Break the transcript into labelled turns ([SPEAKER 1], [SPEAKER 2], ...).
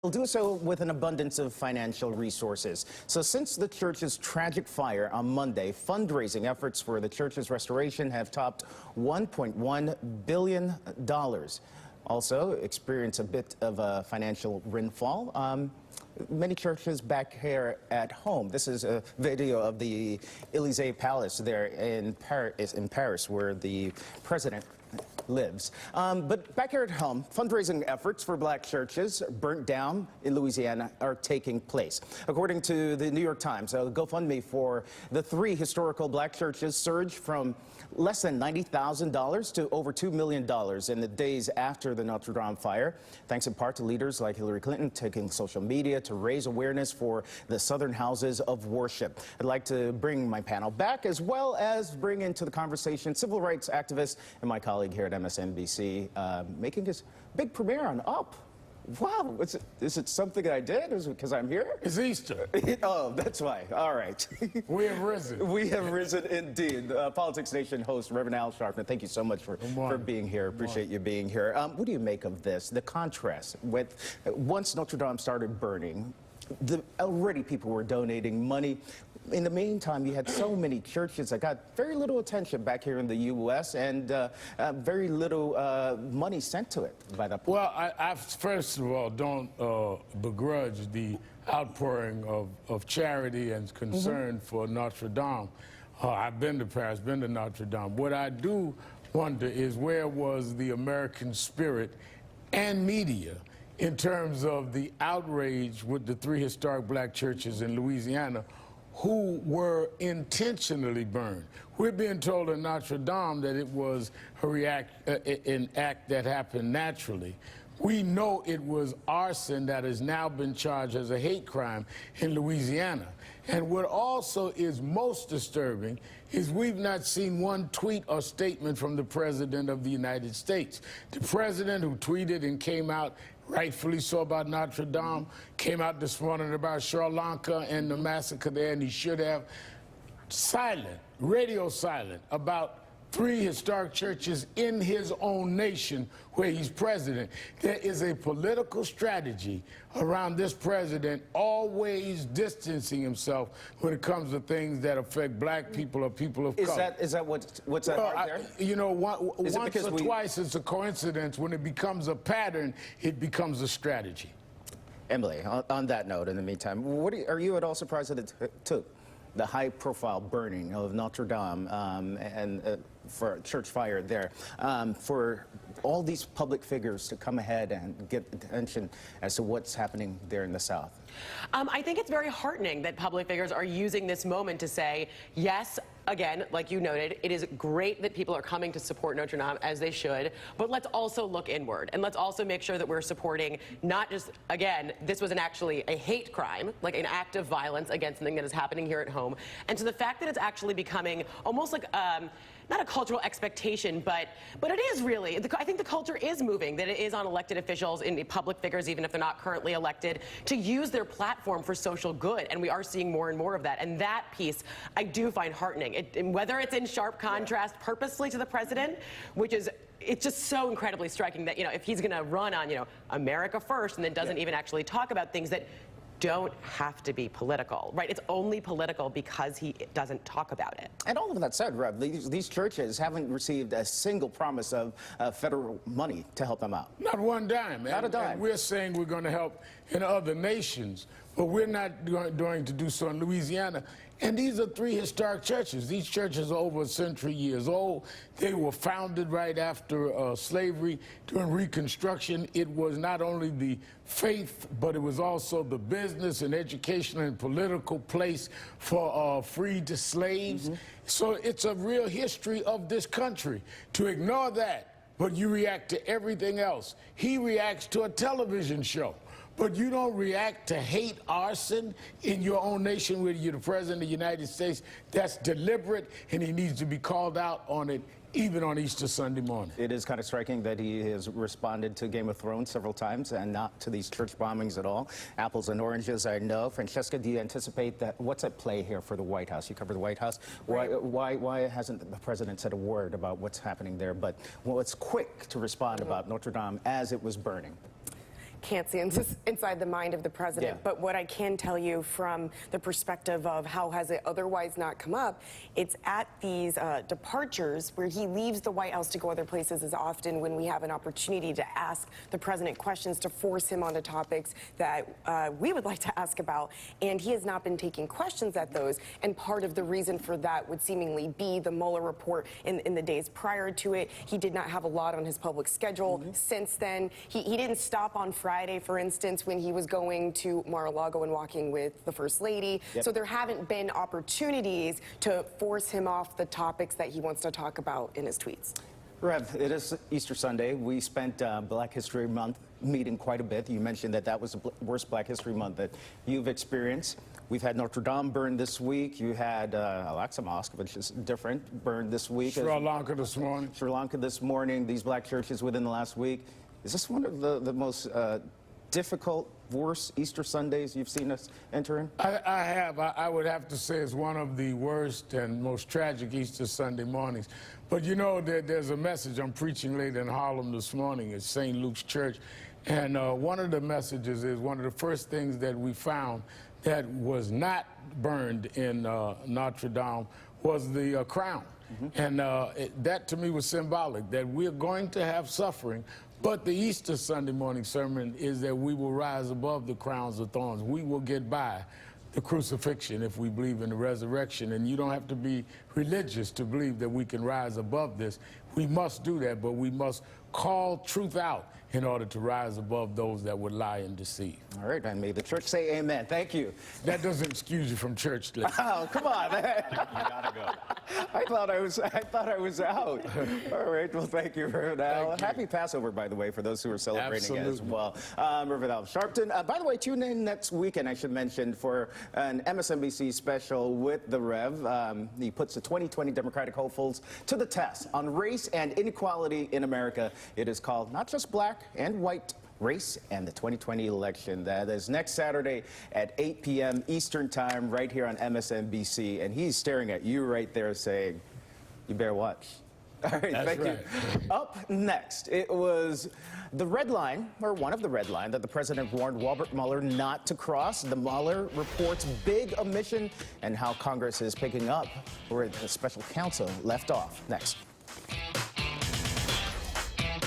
[SPEAKER 1] We'll do so with an abundance of financial resources. So since the church's tragic fire on Monday, fundraising efforts for the church's restoration have topped $1.1 billion. Also experience a bit of a financial windfall. Many churches back here at home. This is a video of the Elysee Palace there in Paris, where the president lives. But back here at home, fundraising efforts for black churches burnt down in Louisiana are taking place. According to the New York Times, a GoFundMe for the 3 historical black churches surged from less than $90,000 to over $2 million in the days after the Notre Dame fire, thanks in part to leaders like Hillary Clinton taking social media to raise awareness for the Southern houses of worship. I'd like to bring my panel back, as well as bring into the conversation civil rights activist and my colleague here at MSNBC, making his big premiere on Up. Wow, is it something that I did? Is it because I'm here?
[SPEAKER 2] It's Easter.
[SPEAKER 1] Oh, that's why. All right.
[SPEAKER 2] We have risen.
[SPEAKER 1] We have risen indeed. Politics Nation host Reverend Al Sharpton, thank you so much for being here. Appreciate you being here. What do you make of this, the contrast with once Notre Dame started burning, already people were donating money. In the meantime, you had so many churches that got very little attention back here in the U.S. and very little money sent to it by that point.
[SPEAKER 2] Well, I first of all don't begrudge the outpouring of charity and concern for Notre Dame. I've been to Paris, been to Notre Dame. What I do wonder is where was the American spirit and media in terms of the outrage with the 3 historic black churches in Louisiana who were intentionally burned. We're being told in Notre Dame that it was an act that happened naturally. We know it was arson that has now been charged as a hate crime in Louisiana. And what also is most disturbing is we've not seen one tweet or statement from the President of the United States. The President, who tweeted and came out rightfully so about Notre Dame, came out this morning about Sri Lanka and the massacre there, and he should have silent, radio silent, about 3 historic churches in his own nation where he's president. There is a political strategy around this president always distancing himself when it comes to things that affect black people or people of color.
[SPEAKER 1] Is that what's at heart there?
[SPEAKER 2] You know, once or twice it's a coincidence. When it becomes a pattern, it becomes a strategy.
[SPEAKER 1] Emily, on that note, in the meantime, are you at all surprised that it took the high-profile burning of Notre Dame and for a church fire there, for all these public figures to come ahead and get attention as to what's happening there in the South?
[SPEAKER 3] I think it's very heartening that public figures are using this moment to say, yes, again, like you noted, it is great that people are coming to support Notre Dame, as they should, but let's also look inward, and let's also make sure that we're supporting not just, again, this was actually a hate crime, like an act of violence against something that is happening here at home, and so the fact that it's actually becoming almost like not a cultural expectation, but it is really. I think the culture is moving, that it is on elected officials, in public figures, even if they're not currently elected, to use their platform for social good, and we are seeing more and more of that. And that piece I do find heartening. Whether it's in sharp contrast purposely to the president, which is, it's just so incredibly striking that, you know, if he's going to run on, you know, America first and then doesn't even actually talk about things that don't have to be political, right? It's only political because he doesn't talk about it.
[SPEAKER 1] And all of that said, Rev, these churches haven't received a single promise of federal money to help them out.
[SPEAKER 2] Not one dime.
[SPEAKER 1] Not a dime.
[SPEAKER 2] And we're saying we're going to help in other nations, but we're not going to do so in Louisiana. And these are 3 historic churches. These churches are over a century years old. They were founded right after slavery. During Reconstruction, it was not only the faith, but it was also the business and educational and political place for freed slaves. So it's a real history of this country. To ignore that, but you react to everything else. He reacts to a television show. But you don't react to hate arson in your own nation where you're the President of the United States. That's deliberate, and he needs to be called out on it, even on Easter Sunday morning.
[SPEAKER 1] It is kind of striking that he has responded to Game of Thrones several times and not to these church bombings at all. Apples and oranges, I know. Francesca, do you anticipate that? What's at play here for the White House? You cover the White House. Right. Why hasn't the president said a word about what's happening there, but was quick to respond about Notre Dame as it was burning?
[SPEAKER 4] can't see inside the mind of the president.
[SPEAKER 1] Yeah.
[SPEAKER 4] But what I can tell you from the perspective of how has it otherwise not come up, it's at these departures where he leaves the White House to go other places is often when we have an opportunity to ask the president questions, to force him onto topics that we would like to ask about. And he has not been taking questions at those. And part of the reason for that would seemingly be the Mueller report in the days prior to it. He did not have a lot on his public schedule since then. He didn't stop on Friday, for instance, when he was going to Mar-a-Lago and walking with the First Lady.
[SPEAKER 1] Yep.
[SPEAKER 4] So there haven't been opportunities to force him off the topics that he wants to talk about in his tweets.
[SPEAKER 1] Rev, it is Easter Sunday. We spent Black History Month meeting quite a bit. You mentioned that that was the worst Black History Month that you've experienced. We've had Notre Dame burned this week. You had Al-Aqsa Mosque, which is different, burned this week.
[SPEAKER 2] Sri Lanka this morning.
[SPEAKER 1] Sri Lanka this morning. These black churches within the last week. Is this one of the most difficult, worst Easter Sundays you've seen us enter in?
[SPEAKER 2] I have. I would have to say it's one of the worst and most tragic Easter Sunday mornings. But you know, there's a message. I'm preaching late in Harlem this morning at St. Luke's Church. And one of the messages is one of the first things that we found that was not burned in Notre Dame was the crown. And that to me was symbolic, that we're going to have suffering. But the Easter Sunday morning sermon is that we will rise above the crowns of thorns. We will get by the crucifixion if we believe in the resurrection. And you don't have to be religious to believe that we can rise above this. We must do that, but we must call truth out in order to rise above those that would lie and deceive.
[SPEAKER 1] All right, and may the church say amen. Thank you.
[SPEAKER 2] That doesn't excuse you from church.
[SPEAKER 1] Oh, come on.
[SPEAKER 2] You gotta go.
[SPEAKER 1] I thought I was out. All right, well, thank you, Reverend Al. Happy Passover, by the way, for those who are celebrating as well. Reverend Al Sharpton. By the way, tune in next weekend, I should mention, for an MSNBC special with the Rev. He puts the 2020 Democratic hopefuls to the test on race and inequality in America. It is called Not Just Black and White, Race and the 2020 Election. That is next Saturday at 8 p.m. Eastern Time right here on MSNBC. And he's staring at you right there saying, you better watch. All right, thank you. Up next, it was the red line, or one of the red line, that the president warned Robert Mueller not to cross. The Mueller report's big omission and how Congress is picking up where the special counsel left off. Next.